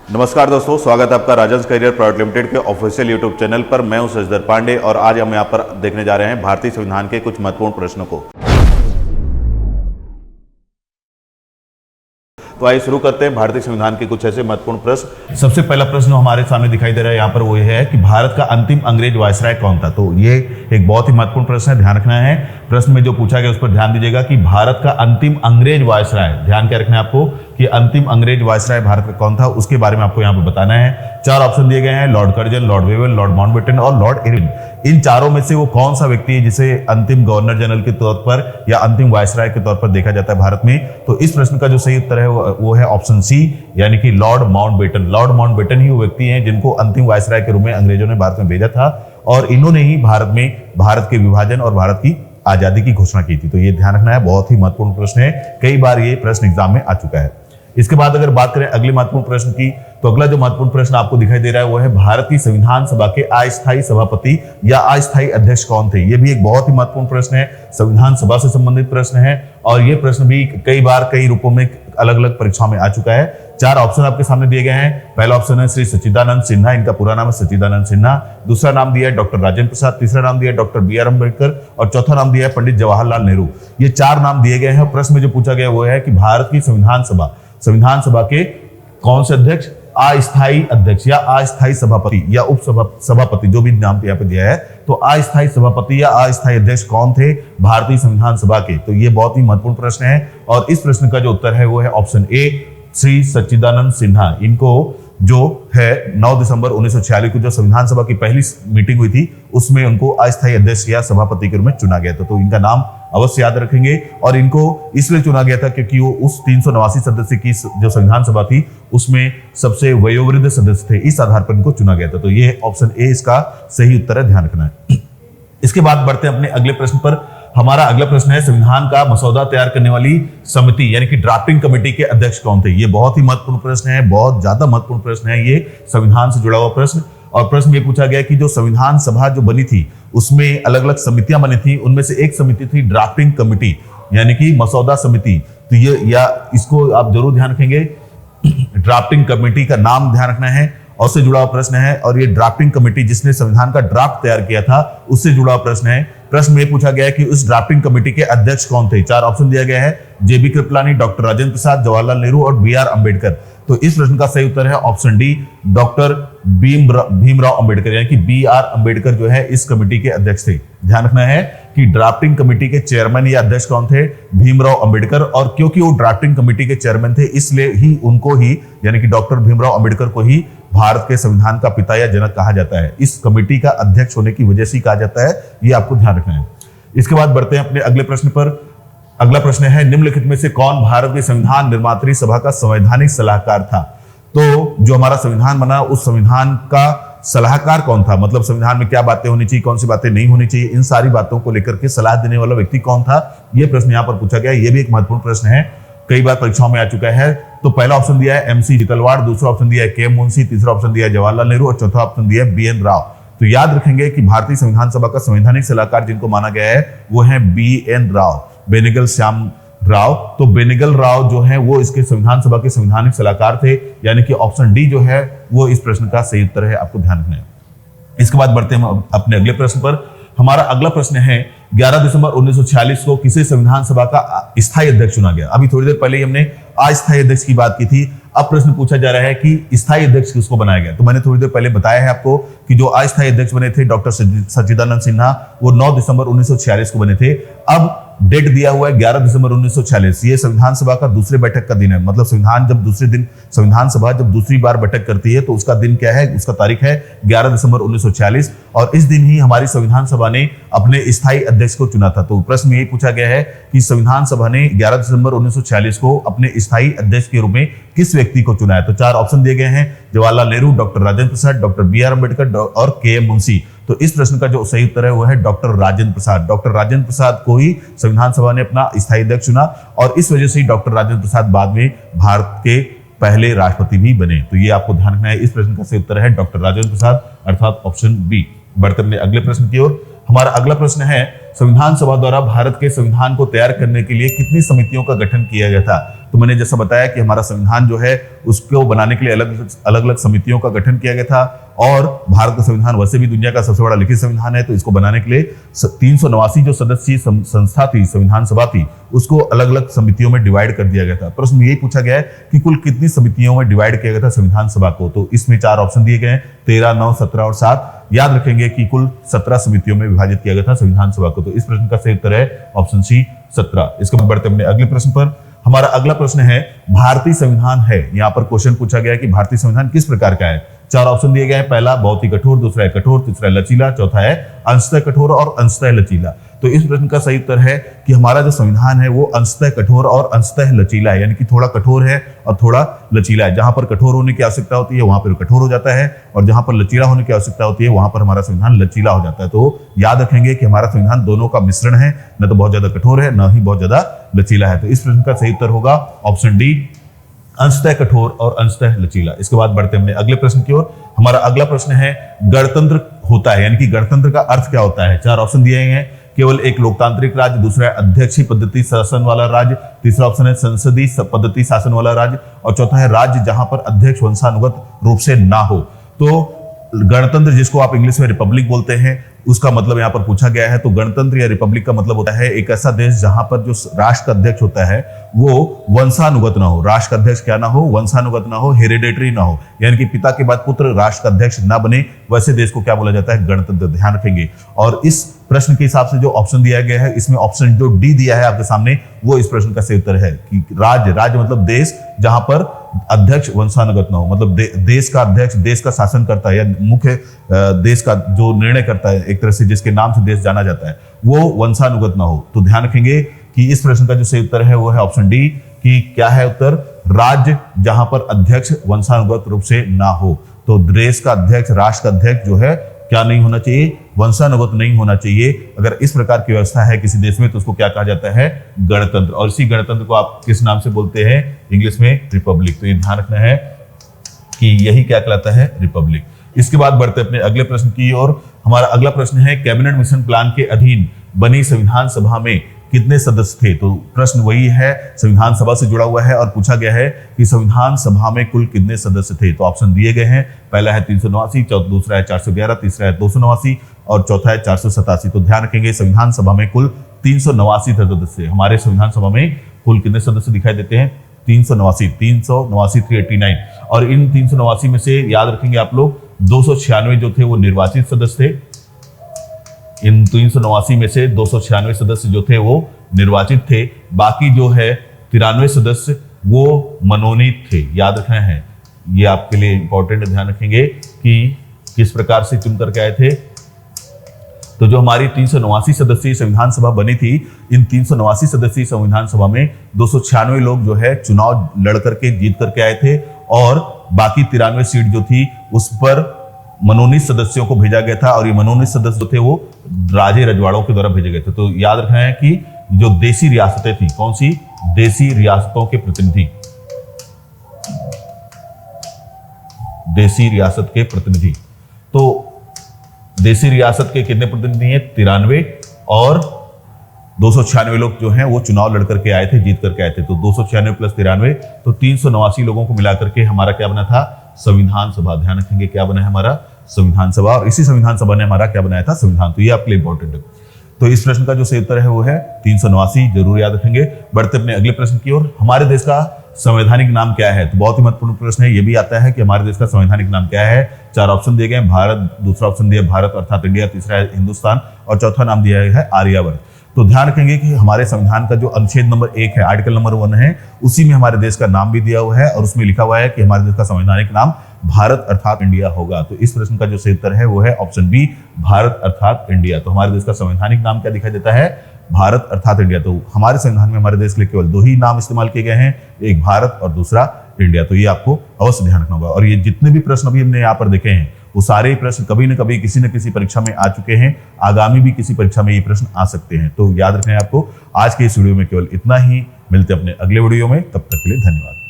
नमस्कार दोस्तों, स्वागत है आपका राजंस करियर प्राइवेट लिमिटेड के ऑफिशियल यूट्यूब चैनल पर। मैं हूं शशिधर पांडे और आज हम यहां पर देखने जा रहे हैं भारतीय संविधान के कुछ महत्वपूर्ण प्रश्नों को। तो आइए शुरू करते हैं भारतीय संविधान के कुछ ऐसे महत्वपूर्ण प्रश्न। सबसे पहला प्रश्न हमारे सामने दिखाई दे रहा है यहाँ पर, वो ये है कि भारत का अंतिम अंग्रेज वायसराय कौन था। तो ये एक बहुत ही महत्वपूर्ण प्रश्न है, ध्यान रखना है। प्रश्न में जो पूछा गया उस पर ध्यान दीजिएगा कि भारत का अंतिम अंग्रेज वायसराय, ध्यान क्या रखना है आपको कि अंतिम अंग्रेज वायसराय भारत का कौन था, उसके बारे में आपको यहाँ पे बताना है। 4 ऑप्शन दिए गए हैं, Lord Curzon, Lord Wavell, Lord Mountbatten और लॉर्ड इरविन। इन चारों में से वो कौन सा व्यक्ति है जिसे अंतिम गवर्नर जनरल के तौर पर या अंतिम वायसराय के तौर पर देखा जाता है भारत में। तो इस प्रश्न का जो सही उत्तर है वो है ऑप्शन सी, यानी कि लॉर्ड माउंटबेटन। लॉर्ड माउंटबेटन ही वो व्यक्ति हैं जिनको अंतिम वायसराय के रूप में अंग्रेजों ने भारत में भेजा था और इन्होंने ही भारत के विभाजन और भारत की आजादी की घोषणा की थी। तो ये ध्यान रखना है, बहुत ही महत्वपूर्ण प्रश्न है, कई बार ये प्रश्न एग्जाम में आ चुका है। इसके बाद अगर बात करें अगले महत्वपूर्ण प्रश्न की, तो अगला जो महत्वपूर्ण प्रश्न आपको दिखाई दे रहा है वो है भारत की संविधान सभा के अस्थायी सभापति या अस्थायी अध्यक्ष कौन थे। ये भी एक बहुत ही महत्वपूर्ण प्रश्न है, संविधान सभा से संबंधित प्रश्न है और ये प्रश्न भी कई बार कई रूपों में अलग अलग परीक्षाओं में आ चुका है। 4 ऑप्शन आपके सामने दिए गए हैं। पहला ऑप्शन है श्री सच्चिदानंद सिन्हा, इनका पूरा नाम है सच्चिदानंद सिन्हा। दूसरा नाम दिया है डॉक्टर राजेंद्र प्रसाद, तीसरा नाम दिया है डॉक्टर बी.आर. अम्बेडकर और चौथा नाम दिया है पंडित जवाहरलाल नेहरू। ये 4 नाम दिए गए हैं। प्रश्न में जो पूछा गया वो है कि भारत की संविधान सभा के कौन से अध्यक्ष, अस्थायी अध्यक्ष या अस्थायी सभापति या उप सभापति, जो भी नाम यहाँ पे दिया है, तो अस्थायी सभापति या अस्थायी अध्यक्ष कौन थे भारतीय संविधान सभा के। तो ये बहुत ही महत्वपूर्ण प्रश्न है और इस प्रश्न का जो उत्तर है वो है ऑप्शन ए, श्री सच्चिदानंद सिन्हा। इनको जो है 9 दिसंबर 1946 को जो संविधान सभा की पहली मीटिंग हुई थी उसमें उनको अस्थायी अध्यक्ष या सभापति के रूप में चुना गया था। तो इनका नाम अवश्य याद रखेंगे और इनको इसलिए चुना गया था क्योंकि वो उस 389 सदस्य की जो संविधान सभा थी उसमें सबसे वयोवृद्ध सदस्य थे, इस आधार पर इनको चुना गया था। तो ये ऑप्शन ए इसका सही उत्तर है, ध्यान रखना है। इसके बाद बढ़ते हैं अपने अगले प्रश्न पर। हमारा अगला प्रश्न है संविधान का मसौदा तैयार करने वाली समिति यानी कि ड्राफ्टिंग कमेटी के अध्यक्ष कौन थे। ये बहुत ही महत्वपूर्ण प्रश्न है, बहुत ज्यादा महत्वपूर्ण प्रश्न है, ये संविधान से जुड़ा हुआ प्रश्न। और प्रश्न ये पूछा गया कि जो संविधान सभा जो बनी थी उसमें अलग अलग समितियां बनी थी, उनमें से एक समिति थी ड्राफ्टिंग कमेटी यानी कि मसौदा समिति। तो ये या इसको आप जरूर ध्यान रखेंगे, ड्राफ्टिंग कमेटी का नाम ध्यान रखना है और उससे जुड़ा हुआ प्रश्न है। और ये ड्राफ्टिंग कमेटी जिसने संविधान का ड्राफ्ट तैयार किया था उससे जुड़ा हुआ प्रश्न है। प्रश्न में पूछा गया है कि उस ड्राफ्टिंग कमेटी के अध्यक्ष कौन थे। 4 ऑप्शन दिया गया है, जेबी कृपलानी, डॉक्टर राजेंद्र प्रसाद, जवाहरलाल नेहरू और बी.आर. अम्बेडकर। तो इस प्रश्न का सही उत्तर है option D, doctor Bhimrao Ambedkar, यानी कि बी.आर. अम्बेडकर जो है इस कमेटी के अध्यक्ष थे। ध्यान रखना है कि ड्राफ्टिंग कमेटी के चेयरमैन या अध्यक्ष कौन थे, भीमराव अम्बेडकर। और क्योंकि वो ड्राफ्टिंग कमेटी के चेयरमैन थे इसलिए ही उनको ही यानी कि डॉक्टर भीमराव अम्बेडकर को ही भारत के संविधान का पिता या जनक कहा जाता है। इस कमेटी का अध्यक्ष होने की वजह से कहा जाता है, ये आपको ध्यान रखना है। इसके बाद बढ़ते हैं अपने अगले प्रश्न पर। अगला प्रश्न है निम्नलिखित में से कौन भारत की संविधान निर्मात्री सभा का संवैधानिक सलाहकार था। तो जो हमारा संविधान बना उस संविधान का सलाहकार कौन था, मतलब संविधान में क्या बातें होनी चाहिए, कौन सी बातें नहीं होनी चाहिए, इन सारी बातों को लेकर के सलाह देने वाला व्यक्ति कौन था, यह प्रश्न यहाँ पर पूछा गया। यह भी एक महत्वपूर्ण प्रश्न है, कई बार परीक्षाओं में आ चुका है। तो पहला ऑप्शन दिया है एमसी जितलवाड़, दूसरा ऑप्शन दिया है के मुंशी, तीसरा ऑप्शन दिया है जवाहरलाल नेहरू और चौथा ऑप्शन दिया है बी.एन. राव। तो याद रखेंगे कि भारतीय संविधान सभा का संवैधानिक सलाहकार जिनको माना गया है वो है बी.एन. राव, बेनेगल श्याम राव। तो बेनेगल राव जो है वो इसके संविधान सभा के संवैधानिक सलाहकार थे, यानी कि ऑप्शन डी जो है वो इस प्रश्न का सही उत्तर है, आपको ध्यान रखना है। इसके बाद बढ़ते हैं अपने अगले प्रश्न पर। हमारा अगला प्रश्न है 11 दिसंबर 1946 को किसे संविधान सभा का स्थायी अध्यक्ष चुना गया। अभी थोड़ी देर पहले ही हमने अस्थायी अध्यक्ष की बात की थी, अब प्रश्न पूछा जा रहा है कि स्थायी अध्यक्ष किसको बनाया गया। तो मैंने थोड़ी देर पहले बताया है आपको कि जो अस्थायी अध्यक्ष बने थे डॉक्टर सच्चिदानंद सिन्हा, वो 9 दिसंबर 1946 को बने थे। अब डेट दिया हुआ है 11 दिसंबर 1946, ये संविधान सभा का दूसरे बैठक का दिन है। मतलब संविधान सभा जब दूसरी बार बैठक करती है तो उसका दिन क्या है, उसका तारीख है 11 दिसंबर 1946 और इस दिन ही हमारी संविधान सभा ने अपने स्थायी अध्यक्ष को चुना था। तो प्रश्न में यही पूछा गया है कि संविधान सभा ने 11 दिसंबर 1946 को अपने स्थायी अध्यक्ष के रूप में किस व्यक्ति को चुना है। तो 4 ऑप्शन दिए गए हैं, Jawaharlal Nehru, doctor Rajendra Prasad, doctor B R. Ambedkar और के मुंशी। तो इस प्रश्न का जो सही उत्तर है वो है डॉक्टर राजेंद्र प्रसाद। डॉक्टर राजेंद्र प्रसाद को ही संविधान सभा ने अपना स्थायी अध्यक्ष चुना और इस वजह से ही डॉक्टर राजेंद्र प्रसाद बाद में भारत के पहले राष्ट्रपति भी बने। तो ये आपको ध्यान रखना है, इस प्रश्न का सही उत्तर है डॉक्टर राजेंद्र प्रसाद अर्थात ऑप्शन बी। बढ़ते हैं अगले प्रश्न की ओर। हमारा अगला प्रश्न है संविधान सभा द्वारा भारत के संविधान को तैयार करने के लिए कितनी समितियों का गठन किया गया था। तो मैंने जैसा बताया कि हमारा संविधान जो है उसको बनाने के लिए अलग अलग समितियों का गठन किया गया था, और भारत का संविधान वैसे भी दुनिया का सबसे बड़ा लिखित संविधान है, तो इसको बनाने के लिए 389 जो सदस्यीय संस्था थी, संविधान सभा थी, उसको अलग अलग समितियों में डिवाइड कर दिया गया था। प्रश्न यही पूछा गया है कि कुल कितनी समितियों में डिवाइड किया गया था संविधान सभा को, तो इसमें 4 ऑप्शन दिए गए हैं, 13, 9, 17 और 7। याद रखेंगे कि कुल 17 समितियों में विभाजित किया गया था संविधान सभा को, तो इस प्रश्न का सही उत्तर है ऑप्शन सी 17। इसके बाद बढ़ते अपने अगले प्रश्न पर। हमारा अगला प्रश्न है भारतीय संविधान है, यहाँ पर क्वेश्चन पूछा गया है कि भारतीय संविधान किस प्रकार का है। 4 ऑप्शन दिए गए हैं, पहला बहुत ही कठोर, दूसरा है कठोर, तीसरा है लचीला, चौथा है अंशतः कठोर और अंशतः लचीला। तो इस प्रश्न का सही उत्तर है कि हमारा जो संविधान है वो अंशतः कठोर और अंशतः लचीला है, यानी कि थोड़ा कठोर है और थोड़ा लचीला है। जहां पर कठोर होने की आवश्यकता होती है वहां पर कठोर हो जाता है, और जहां पर लचीला होने की आवश्यकता होती है वहां पर हमारा संविधान लचीला हो जाता है। तो याद रखेंगे कि हमारा संविधान दोनों का मिश्रण है, न तो बहुत ज्यादा कठोर है न ही बहुत ज्यादा लचीला है। तो इस प्रश्न का सही उत्तर होगा ऑप्शन डी, अंशतः कठोर और अंशतः लचीला। इसके बाद बढ़ते हैं अगले प्रश्न की ओर। हमारा अगला प्रश्न है गणतंत्र होता है, यानी कि गणतंत्र का अर्थ क्या होता है। 4 ऑप्शन दिए गए हैं, केवल एक लोकतांत्रिक राज्य, दूसरा है अध्यक्षीय पद्धति शासन वाला राज्य, तीसरा ऑप्शन है संसदीय पद्धति शासन वाला राज्य, और चौथा है राज्य जहां पर अध्यक्ष वंशानुगत रूप से ना हो। तो गणतंत्र, जिसको आप इंग्लिश में रिपब्लिक बोलते हैं, उसका मतलब यहाँ पर पूछा गया है। तो गणतंत्र या रिपब्लिक का मतलब होता है एक ऐसा देश जहां पर जो राष्ट्र का अध्यक्ष होता है वो वंशानुगत ना हो। राष्ट्र का अध्यक्ष क्या ना हो, वंशानुगत ना हो, हेरिडेटरी ना हो, यानी कि पिता के बाद पुत्र राष्ट्र का अध्यक्ष ना बने, वैसे देश को क्या बोला जाता है, गणतंत्र। ध्यान रखेंगे। और इस प्रश्न के हिसाब से जो ऑप्शन दिया गया है, इसमें ऑप्शन जो डी दिया है आपके सामने, वो इस प्रश्न का सही उत्तर है कि राज्य मतलब देश जहां पर अध्यक्ष वंशानुगत ना हो, मतलब देश का अध्यक्ष देश का शासन करता है या मुख्य देश का जो निर्णय करता है, एक तरह से जिसके नाम से देश जाना जाता है, वो वंशानुगत ना हो। तो ध्यान रखेंगे कि इस प्रश्न का जो सही उत्तर है वो है ऑप्शन डी, कि क्या है उत्तर, राज्य जहां पर अध्यक्ष वंशानुगत रूप से ना हो। तो देश का अध्यक्ष, राष्ट्र का अध्यक्ष जो है क्या नहीं होना चाहिए, वंशानुगत नहीं होना चाहिए। अगर इस प्रकार की व्यवस्था है किसी देश में तो उसको क्या कहा जाता है, गणतंत्र। और इसी गणतंत्र को आप किस नाम से बोलते हैं, इंग्लिश में रिपब्लिक। तो ये ध्यान रखना है कि यही क्या कहलाता है, रिपब्लिक। इसके बाद बढ़ते अपने अगले प्रश्न की ओर। हमारा अगला प्रश्न है कैबिनेट मिशन प्लान के अधीन बनी संविधान सभा में कितने सदस्य थे। तो प्रश्न वही है, संविधान सभा से जुड़ा हुआ है और पूछा गया है कि संविधान सभा में कुल कितने सदस्य थे। तो ऑप्शन दिए गए हैं, पहला है 389, दूसरा है 411, तीसरा है 289 और चौथा है 487। तो ध्यान रखेंगे संविधान सभा में कुल 389 सदस्य। हमारे संविधान सभा में कुल कितने सदस्य दिखाई देते हैं, 389, 389 और इन 389 में से याद रखेंगे आप लोग 296 जो थे वो निर्वाचित सदस्य थे। इन 389 में से 296 सदस्य जो थे वो निर्वाचित थे, बाकी जो है 93 सदस्य वो मनोनीत थे। याद रखना है, ये आपके लिए इंपॉर्टेंट, ध्यान रखेंगे कि किस प्रकार से चुन करके आए थे। तो जो हमारी 389 सदस्यीय संविधान सभा बनी थी, इन 389 सदस्यीय संविधान सभा में 296 लोग जो है चुनाव लड़ करके जीत करके आए थे, और बाकी 93 सीट जो थी उस पर मनोनीत सदस्यों को भेजा गया था, और ये मनोनीत सदस्य जो थे वो राजे रजवाड़ों के द्वारा भेजे गए थे। तो याद रखना है कि जो देसी रियासतें थी, कौन सी, देसी रियासतों के प्रतिनिधि, देसी रियासत के प्रतिनिधि। तो देसी रियासत के कितने प्रतिनिधि हैं, 93, और 296 लोग जो हैं वो चुनाव लड़ करके आए थे, जीत करके आए थे। तो 296 प्लस 93, तो 389 लोगों को मिलाकर के हमारा क्या बना था, संविधान सभा। ध्यान रखेंगे क्या बना है हमारा, संविधान सभा, और इसी संविधान सभा ने हमारा क्या बनाया था, संविधान। तो ये आपके लिए इंपॉर्टेंट है। तो इस प्रश्न का जो सही उत्तर है वो है 389, जरूर याद रखेंगे। बढ़ते अपने अगले प्रश्न की ओर। हमारे देश का संवैधानिक नाम क्या है। तो बहुत ही महत्वपूर्ण प्रश्न है, ये भी आता है कि हमारे देश का संवैधानिक नाम क्या है। 4 ऑप्शन दिए गए हैं, भारत, दूसरा ऑप्शन दिया भारत अर्थात इंडिया, तीसरा है हिंदुस्तान और चौथा नाम दिया है आर्यावर्त। तो ध्यान रखेंगे कि हमारे संविधान का जो अनुच्छेद नंबर 1 है, आर्टिकल नंबर 1 है, उसी में हमारे देश का नाम भी दिया हुआ है और उसमें लिखा हुआ है कि हमारे देश का संवैधानिक नाम भारत अर्थात इंडिया होगा। तो इस प्रश्न का जो सही उत्तर है वो है ऑप्शन बी, भारत अर्थात इंडिया। तो हमारे देश का संवैधानिक नाम क्या दिखाई देता है, भारत अर्थात इंडिया। तो हमारे संविधान में हमारे देश के लिए केवल 2 ही नाम इस्तेमाल किए गए हैं, एक भारत और दूसरा इंडिया। तो ये आपको अवश्य ध्यान रखना होगा। और ये जितने भी प्रश्न अभी हमने यहाँ पर देखे हैं वो सारे प्रश्न कभी न कभी किसी न किसी परीक्षा में आ चुके हैं, आगामी भी किसी परीक्षा में ये प्रश्न आ सकते हैं। तो याद रखना है आपको। आज के इस वीडियो में केवल इतना ही, मिलते हैं अपने अगले वीडियो में, तब तक के लिए धन्यवाद।